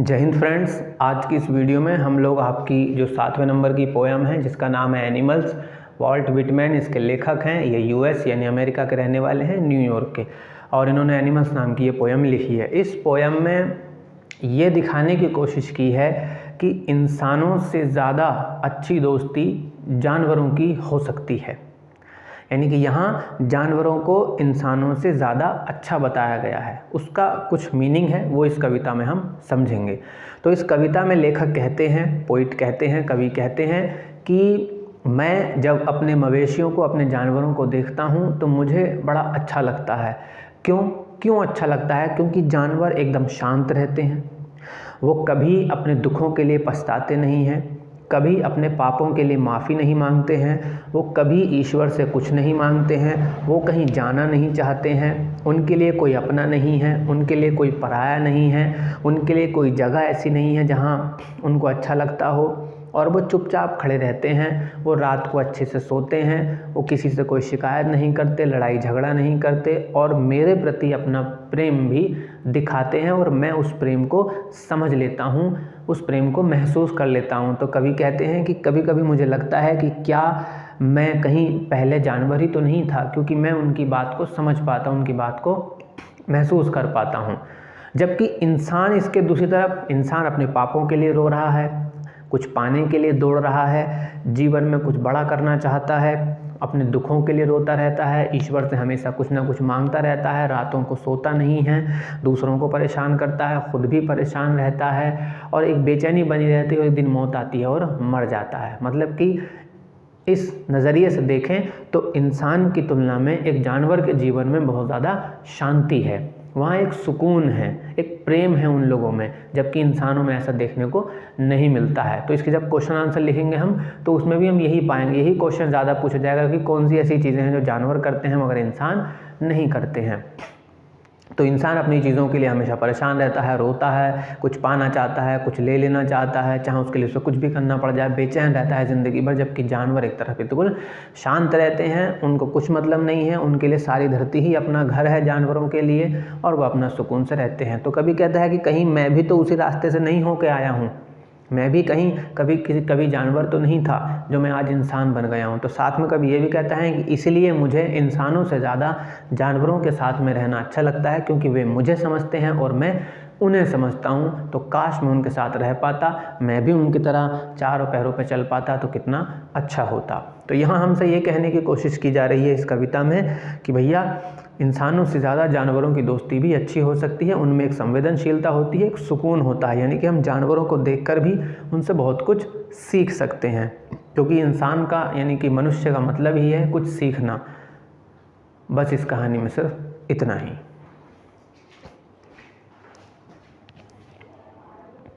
जय हिंद फ्रेंड्स। आज की इस वीडियो में हम लोग आपकी जो 7वें नंबर की पोयम है जिसका नाम है एनिमल्स, वॉल्ट विटमैन इसके लेखक हैं। ये यूएस यानी अमेरिका के रहने वाले हैं, न्यूयॉर्क के, और इन्होंने एनिमल्स नाम की ये पोयम लिखी है। इस पोयम में ये दिखाने की कोशिश की है कि इंसानों से ज़्यादा अच्छी दोस्ती जानवरों की हो सकती है। यानी कि यहाँ जानवरों को इंसानों से ज़्यादा अच्छा बताया गया है। उसका कुछ मीनिंग है, वो इस कविता में हम समझेंगे। तो इस कविता में लेखक कहते हैं, पोइट कहते हैं, कवि कहते हैं कि मैं जब अपने मवेशियों को, अपने जानवरों को देखता हूँ तो मुझे बड़ा अच्छा लगता है। क्यों अच्छा लगता है? क्योंकि जानवर एकदम शांत रहते हैं, वो कभी अपने दुखों के लिए पछताते नहीं हैं, कभी अपने पापों के लिए माफ़ी नहीं मांगते हैं, वो कभी ईश्वर से कुछ नहीं मांगते हैं, वो कहीं जाना नहीं चाहते हैं, उनके लिए कोई अपना नहीं है, उनके लिए कोई पराया नहीं है, उनके लिए कोई जगह ऐसी नहीं है जहाँ उनको अच्छा लगता हो, और वो चुपचाप खड़े रहते हैं। वो रात को अच्छे से सोते हैं, वो किसी से कोई शिकायत नहीं करते, लड़ाई झगड़ा नहीं करते, और मेरे प्रति अपना प्रेम भी दिखाते हैं, और मैं उस प्रेम को समझ लेता हूँ, उस प्रेम को महसूस कर लेता हूँ। तो कवि कहते हैं कि कभी कभी मुझे लगता है कि क्या मैं कहीं पहले जानवर ही तो नहीं था, क्योंकि मैं उनकी बात को समझ पाता हूँ, उनकी बात को महसूस कर पाता हूँ। जबकि इंसान, इसके दूसरी तरफ इंसान अपने पापों के लिए रो रहा है, कुछ पाने के लिए दौड़ रहा है, जीवन में कुछ बड़ा करना चाहता है, अपने दुखों के लिए रोता रहता है, ईश्वर से हमेशा कुछ ना कुछ मांगता रहता है, रातों को सोता नहीं है, दूसरों को परेशान करता है, खुद भी परेशान रहता है, और एक बेचैनी बनी रहती है, एक दिन मौत आती है और मर जाता है। मतलब कि इस नज़रिए से देखें तो इंसान की तुलना में एक जानवर के जीवन में बहुत ज़्यादा शांति है, वहाँ एक सुकून है, एक प्रेम है उन लोगों में, जबकि इंसानों में ऐसा देखने को नहीं मिलता है। तो इसके जब क्वेश्चन आंसर लिखेंगे हम, तो उसमें भी हम यही पाएंगे, यही क्वेश्चन ज़्यादा पूछा जाएगा कि कौन सी ऐसी चीज़ें हैं जो जानवर करते हैं मगर इंसान नहीं करते हैं। तो इंसान अपनी चीज़ों के लिए हमेशा परेशान रहता है, रोता है, कुछ पाना चाहता है, कुछ ले लेना चाहता है, चाहे उसके लिए उसे कुछ भी करना पड़ जाए, बेचैन रहता है ज़िंदगी भर। जबकि जानवर एक तरफ बिल्कुल शांत रहते हैं, उनको कुछ मतलब नहीं है, उनके लिए सारी धरती ही अपना घर है जानवरों के लिए, और वो अपना सुकून से रहते हैं। तो कभी कहता है कि कहीं मैं भी तो उसी रास्ते से नहीं होकर आया हूँ, मैं भी कहीं कभी जानवर तो नहीं था जो मैं आज इंसान बन गया हूँ। तो साथ में कभी ये भी कहता है कि इसलिए मुझे इंसानों से ज़्यादा जानवरों के साथ में रहना अच्छा लगता है, क्योंकि वे मुझे समझते हैं और मैं उन्हें समझता हूँ। तो काश मैं उनके साथ रह पाता, मैं भी उनकी तरह चारों पैरों पर चल पाता तो कितना अच्छा होता। तो यहाँ हमसे ये कहने की कोशिश की जा रही है इस कविता में कि भैया इंसानों से ज़्यादा जानवरों की दोस्ती भी अच्छी हो सकती है, उनमें एक संवेदनशीलता होती है, एक सुकून होता है। यानी कि हम जानवरों को देखकर भी उनसे बहुत कुछ सीख सकते हैं, क्योंकि इंसान का यानी कि मनुष्य का मतलब ही है कुछ सीखना। बस इस कहानी में सिर्फ इतना ही।